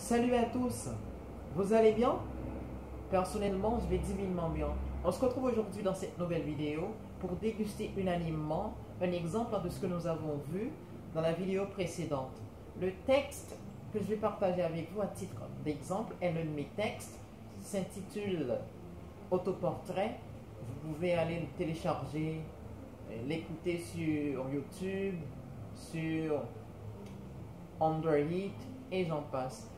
Salut à tous, vous allez bien? Personnellement, je vais divinement bien. On se retrouve aujourd'hui dans cette nouvelle vidéo pour déguster unanimement un exemple de ce que nous avons vu dans la vidéo précédente. Le texte que je vais partager avec vous à titre d'exemple est l'un de mes textes, s'intitule Autoportrait. Vous pouvez aller le télécharger, l'écouter sur YouTube, sur Underheat et j'en passe.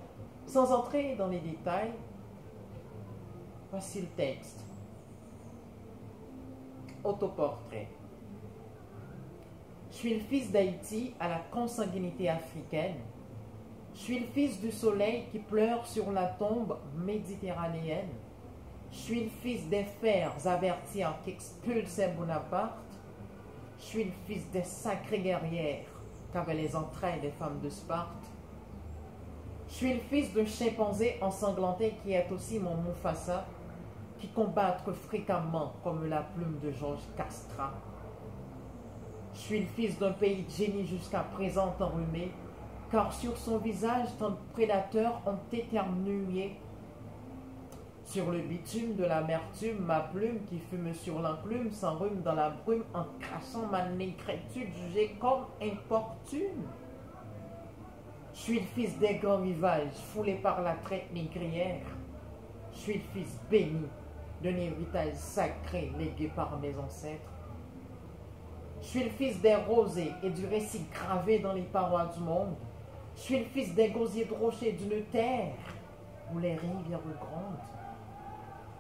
Sans entrer dans les détails, voici le texte. Autoportrait. Je suis le fils d'Haïti à la consanguinité africaine. Je suis le fils du soleil qui pleure sur la tombe méditerranéenne. Je suis le fils des fers avertis qu'expulsait Bonaparte. Je suis le fils des sacrées guerrières qu'avaient les entrailles des femmes de Sparte. Je suis le fils d'un chimpanzé ensanglanté qui est aussi mon Mufasa, qui combattre fréquemment comme la plume de Georges Castrat. Je suis le fils d'un pays de génie jusqu'à présent enrhumé, car sur son visage tant de prédateurs ont éternué. Sur le bitume de l'amertume, ma plume qui fume sur l'enclume s'enrhume dans la brume en crachant ma négritude jugée comme importune. Je suis le fils des grands rivages foulés par la traite négrière. Je suis le fils béni d'un héritage sacré légué par mes ancêtres. Je suis le fils des rosées et du récit gravé dans les parois du monde. Je suis le fils des gosiers de rochers d'une terre où les rivières grondent.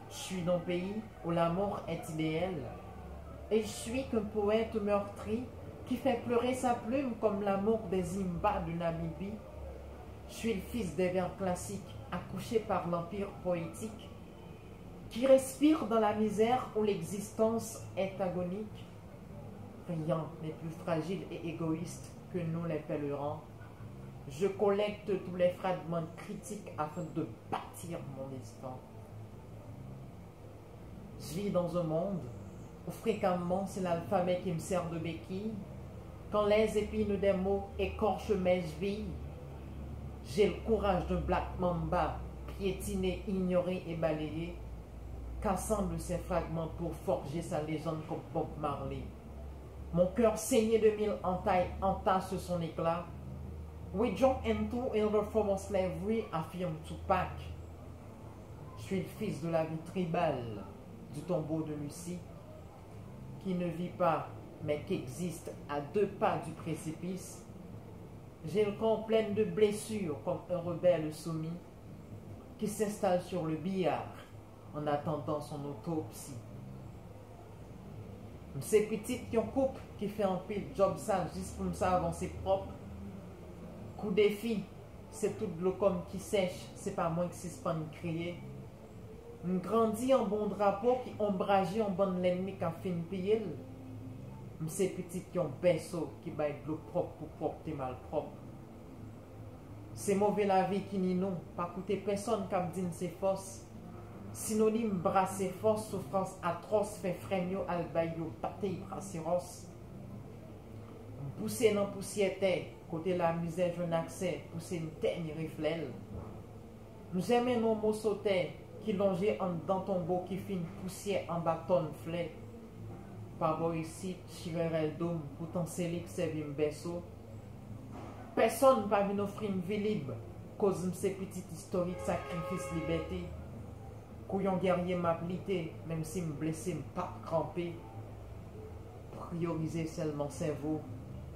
Je suis d'un pays où l'amour est idéal. Et je suis qu'un poète meurtri qui fait pleurer sa plume comme l'amour des Imbas de Namibie. Je suis le fils des vers classiques accouchés par l'empire poétique, qui respire dans la misère où l'existence est agonique. Rien n'est plus fragile et égoïste que nous les pèlerins. Je collecte tous les fragments critiques afin de bâtir mon destin. Je vis dans un monde où fréquemment c'est l'alphabet qui me sert de béquille. Quand les épines des mots écorchent mes chevilles, j'ai le courage d'un Black Mamba, piétiné, ignoré et balayé, qu'assemble ces fragments pour forger sa légende comme Bob Marley. Mon cœur saigné de mille entailles entache son éclat. We jump into another form of slavery, affirme Tupac. Je suis le fils de la vie tribale, du tombeau de Lucie, qui ne vit pas, mais qui existe à 2 pas du précipice. J'ai le corps plein de blessures comme un rebelle soumis qui s'installe sur le billard en attendant son autopsie. Ces petites qui ont coupe, qui fait un pile job sale juste pour ça avancer propre. Coup défi, c'est tout de l'eau comme qui sèche, c'est pas moi qui suspend crier. On grandit en bon drapeau qui ombragé en bonne l'ennemi qui a fin pile. Ces petites qui ont berceau qui baillent de l'eau propre pour propre mal propre. C'est mauvais la vie qui n'y nous, pas coûter personne comme dit c'est force. Synonyme brasser force, souffrance atroce, fait frémio albayo, pâté brasseros. Pousser dans poussière côté la misère je n'accès, pousser une teigne reflèle. Nous aimons nos mots sauter, qui longeait en dans tombeau qui fit une poussière en bâton flé. Par ici, chirerel d'homme, pourtant c'est lui qui servi un berceau. Personne pas venu offrir une vie libre, cause ces petites historiques sacrifices liberté. Couillon guerrier m'a blité, même si me blessé, me pas crampé. Prioriser seulement cerveau,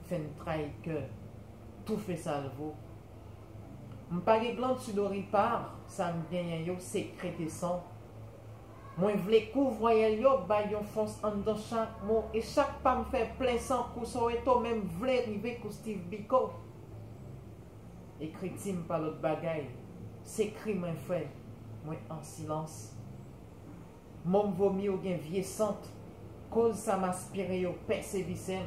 fait une trahi que tout fait salvo. M'pas gland sudoripar, ça me vient yo sécrété sang. Moi vle couvroyel yo bayon fonce en dans chaque mot et chaque pas me fait plein sang pour so et toi même vle river pour Steve Biko. Écrit-il par l'autre bagaille, s'écrit mon frère, moi en silence. Mon vomi au gain viessante, cause ça m'aspire au persévissem.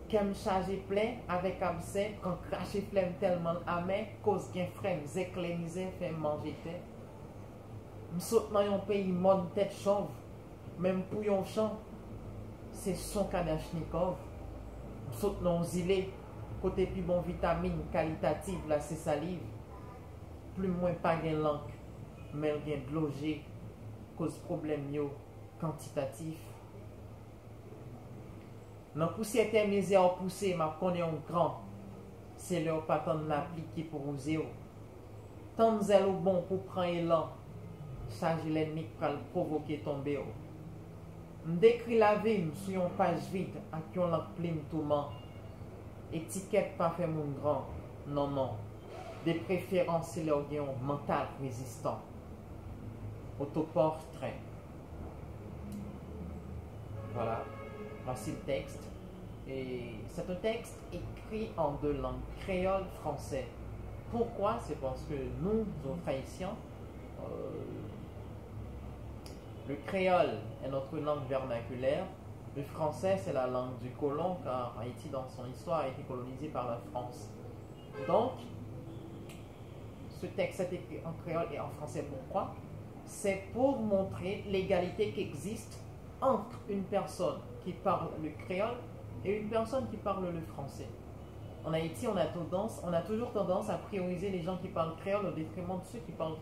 Qu'elle chargé plein avec abcès, quand craché flemme tellement amer, cause gain frème, zéclénisé, fait manger tête. M'saute dans un pays mon tête chauve, même pour un champ, c'est son Kadachnikov. M'saute dans un îlet, côté plus bon vitamine qualitative, là c'est salive. plus moins pas de langue, mais il y a de loger, cause problème yo, quantitatif. Dans pour certaines misères poussées, ma connaît un grand, c'est leur pas tant de l'appliquer pour oser. Tant de zèle au bon pour prendre élan, ça j'ai l'ennemi pour le provoquer tomber. M'décrit la vie sur une page vide, à qui on l'a plein de tourment. Étiquette pas fait mon grand, non, non. Des préférences, c'est leur mental résistant. Autoportrait. Voilà, voici le texte. Et c'est un texte écrit en deux langues, créole, français. Pourquoi? C'est parce que nous, autres Haïtiens, le créole est notre langue vernaculaire. Le français, c'est la langue du colon, car Haïti, dans son histoire, a été colonisé par la France. Donc, ce texte est écrit en créole et en français. Pourquoi? C'est pour montrer l'égalité qui existe entre une personne qui parle le créole et une personne qui parle le français. En Haïti, on a toujours tendance à prioriser les gens qui parlent créole au détriment de ceux qui parlent.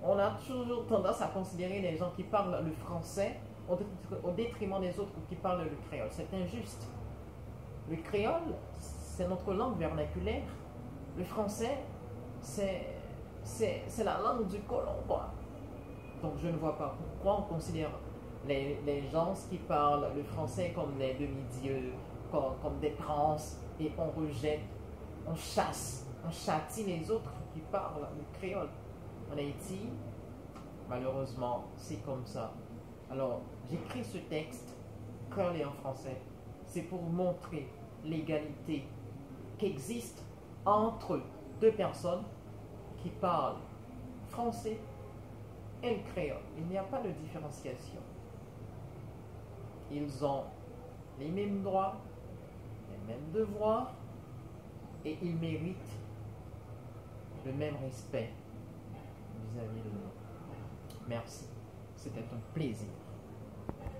On a toujours tendance à considérer les gens qui parlent le français au détriment des autres qui parlent le créole. C'est injuste. Le créole, c'est notre langue vernaculaire. Le français, c'est la langue du colon, quoi. Donc je ne vois pas pourquoi on considère les gens qui parlent le français comme des demi-dieux, comme des trans, et on rejette, on chasse, on châtie les autres qui parlent le créole. En Haïti, malheureusement, c'est comme ça. Alors, j'écris ce texte, créole et en français, c'est pour montrer l'égalité qui existe entre deux personnes qui parlent français et le créole. Il n'y a pas de différenciation. Ils ont les mêmes droits, les mêmes devoirs, et ils méritent le même respect vis-à-vis de nous. Merci. C'était un plaisir.